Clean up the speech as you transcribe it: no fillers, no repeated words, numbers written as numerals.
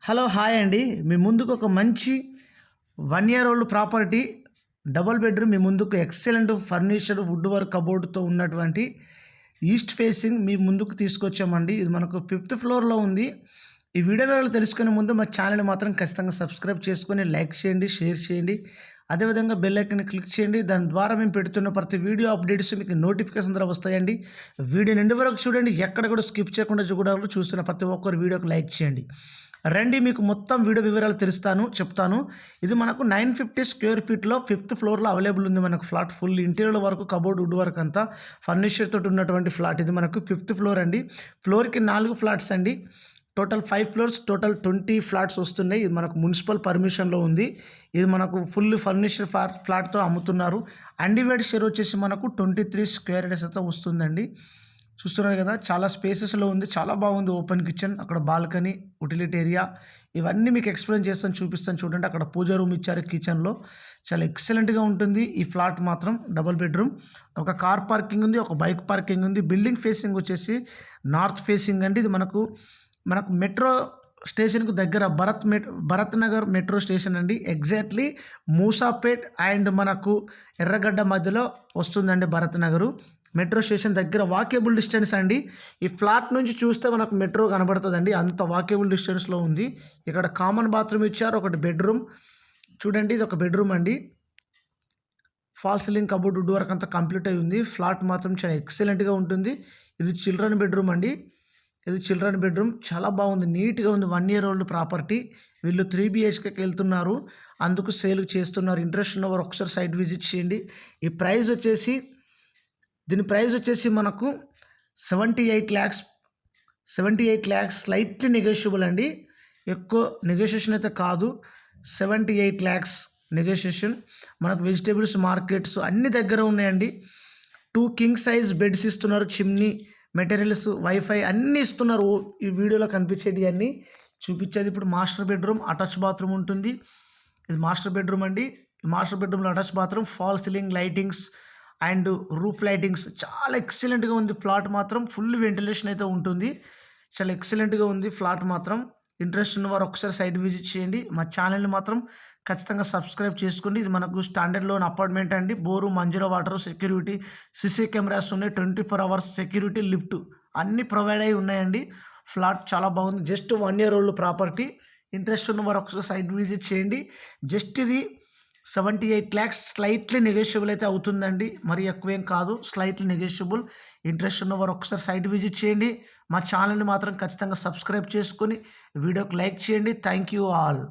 Hello hi అండి. మీ ముందుకు ఒక మంచి 1 year old property double bedroom మీ ముందుకు ఎక్సలెంట్ ఫర్నిచర్ వుడ్ వర్క్ కబోర్డ్తో ఉన్నటువంటి ఈస్ట్ ఫేసింగ్ మీ ముందుకు తీసుకొచ్చామండి. ఇది మనకు 5th ఫ్లోర్లో ఉంది. ఈ వీడియో వివరాలు తెలుసుకునే ముందు మా ఛానల్ మాత్రం ఖచ్చితంగా సబ్స్క్రైబ్ చేసుకొని లైక్ చేయండి, షేర్ చేయండి, అదేవిధంగా బెల్ ఐకాన్ క్లిక్ చేయండి. దాని ద్వారా మేము పెడుతున్న ప్రతి వీడియో అప్డేట్స్ మీకు నోటిఫికేషన్ ద్వారా వస్తాయండి. వీడియో నిండి వరకు చూడండి, ఎక్కడ కూడా స్కిప్ చేయకుండా చూస్తున్న ప్రతి ఒక్కరు వీడియోకి లైక్ చేయండి. రండి, మీకు మొత్తం వీడియో వివరాలు చెప్తాను. ఇది మనకు 950 స్క్వేర్ ఫీట్లో 5th ఫ్లోర్లో అవైలబుల్ ఉంది. మనకు ఫ్లాట్ ఫుల్ ఇంటీరియర్ వరకు కబోర్డ్ వుడ్ వర్క్ అంతా ఫర్నిచర్ తోటి ఉన్నటువంటి ఫ్లాట్. ఇది మనకు 5th ఫ్లోర్ అండి. ఫ్లోర్కి 4 ఫ్లాట్స్ అండి. టోటల్ 5 ఫ్లోర్స్, టోటల్ 20 ఫ్లాట్స్ వస్తున్నాయి. ఇది మనకు మున్సిపల్ పర్మిషన్లో ఉంది. ఇది మనకు ఫుల్ ఫర్నిచర్ ఫ్లాట్తో అమ్ముతున్నారు. అన్డివైడ్ షేర్ వచ్చేసి మనకు 23 స్క్వేర్ యార్డ్స్ అయితే వస్తుందండి. చూస్తున్నారు కదా, చాలా స్పేసెస్లో ఉంది, చాలా బాగుంది. ఓపెన్ కిచెన్, అక్కడ బాల్కనీ, యుటిలిటీ ఏరియా, ఇవన్నీ మీకు ఎక్స్ప్లెయిన్ చేస్తాను, చూపిస్తాను. చూడండి, అక్కడ పూజ రూమ్ ఇచ్చారు కిచెన్లో. చాలా ఎక్సలెంట్గా ఉంటుంది ఈ ఫ్లాట్ మాత్రం. డబుల్ బెడ్రూమ్, ఒక కార్ పార్కింగ్ ఉంది, ఒక బైక్ పార్కింగ్ ఉంది. బిల్డింగ్ ఫేసింగ్ వచ్చేసి నార్త్ ఫేసింగ్ అండి. ఇది మనకు మెట్రో స్టేషన్కు దగ్గర భరత్ నగర్ మెట్రో స్టేషన్ అండి. ఎగ్జాక్ట్లీ మూసాపేట్ అండ్ మనకు ఎర్రగడ్డ మధ్యలో వస్తుందండి భరత్ నగరు. మెట్రో స్టేషన్ దగ్గర వాకేబుల్ డిస్టెన్స్ అండి. ఈ ఫ్లాట్ నుంచి చూస్తే మనకు మెట్రో కనబడుతుందండి, అంత వాకేబుల్ డిస్టెన్స్లో ఉంది. ఇక్కడ కామన్ బాత్రూమ్ ఇచ్చారు, ఒకటి బెడ్రూమ్. చూడండి, ఇది ఒక బెడ్రూమ్ అండి. Fall ceiling cupboard wood work అంతా కంప్లీట్ అయి ఉంది. ఫ్లాట్ మాత్రం చాలా ఎక్సలెంట్గా ఉంటుంది. ఇది చిల్డ్రన్ బెడ్రూమ్ అండి. ఇది చిల్డ్రన్ బెడ్రూమ్, చాలా బాగుంది, నీట్గా ఉంది. 1 ఇయర్ ఓల్డ్ ప్రాపర్టీ. వీళ్ళు 3 BHKకి వెళ్తున్నారు, అందుకు సేల్ చేస్తున్నారు. ఇంట్రెస్ట్ ఉన్నవారు ఒకసారి సైట్ విజిట్ చేయండి. ఈ ప్రైస్ వచ్చేసి దీని ప్రైస్ వచ్చేసి మనకు 78 lakhs. స్లైట్లీ నెగోషియబుల్ అండి, ఎక్కువ నెగోషియేషన్ అయితే కాదు. 78 lakhs నెగోషియేషన్. మనకు వెజిటేబుల్స్ మార్కెట్స్ అన్ని దగ్గర ఉన్నాయండి. 2 king size బెడ్స్ ఇస్తున్నారు, చిమ్నీ మెటీరియల్స్, వైఫై అన్నీ ఇస్తున్నారు. ఈ వీడియోలో కనిపించేది అన్నీ చూపించేది. ఇప్పుడు మాస్టర్ బెడ్రూమ్, అటాచ్ బాత్రూమ్ ఉంటుంది. ఇది మాస్టర్ బెడ్రూమ్ అండి. ఈ మాస్టర్ బెడ్రూమ్లో attach bathroom, fall ceiling lightings and roof lightings, చాలా ఎక్సలెంట్గా ఉంది. ఫ్లాట్ మాత్రం ఫుల్ వెంటిలేషన్ అయితే ఉంటుంది. చాలా ఎక్సలెంట్గా ఉంది ఫ్లాట్ మాత్రం. ఇంట్రెస్ట్ ఉన్నవారు ఒకసారి సైట్ విజిట్ చేయండి. మా ఛానల్ని మాత్రం ఖచ్చితంగా సబ్స్క్రైబ్ చేసుకోండి. ఇది మనకు స్టాండర్డ్ లోన్ అపార్ట్మెంట్ అండి. Bore, Manjira water, security, CC cameras ఉన్నాయి, 24 hours సెక్యూరిటీ, లిఫ్ట్ అన్నీ ప్రొవైడ్ అయి ఉన్నాయండి. ఫ్లాట్ చాలా బాగుంది. Just 1 year old property. Interest ఉన్నవారు ఒకసారి సైట్ విజిట్ చేయండి. జస్ట్ ఇది 78 lakhs స్లైట్లీ నెగోషియబుల్ అయితే అవుతుందండి, మరి ఎక్కువేం కాదు, స్లైట్లీ నెగోషియబుల్. ఇంట్రెస్ట్ ఉన్నవారు ఒకసారి సైట్ విజిట్ చేయండి. మా ఛానల్ని మాత్రం ఖచ్చితంగా సబ్స్క్రైబ్ చేసుకొని వీడియోకి లైక్ చేయండి. Thank you all.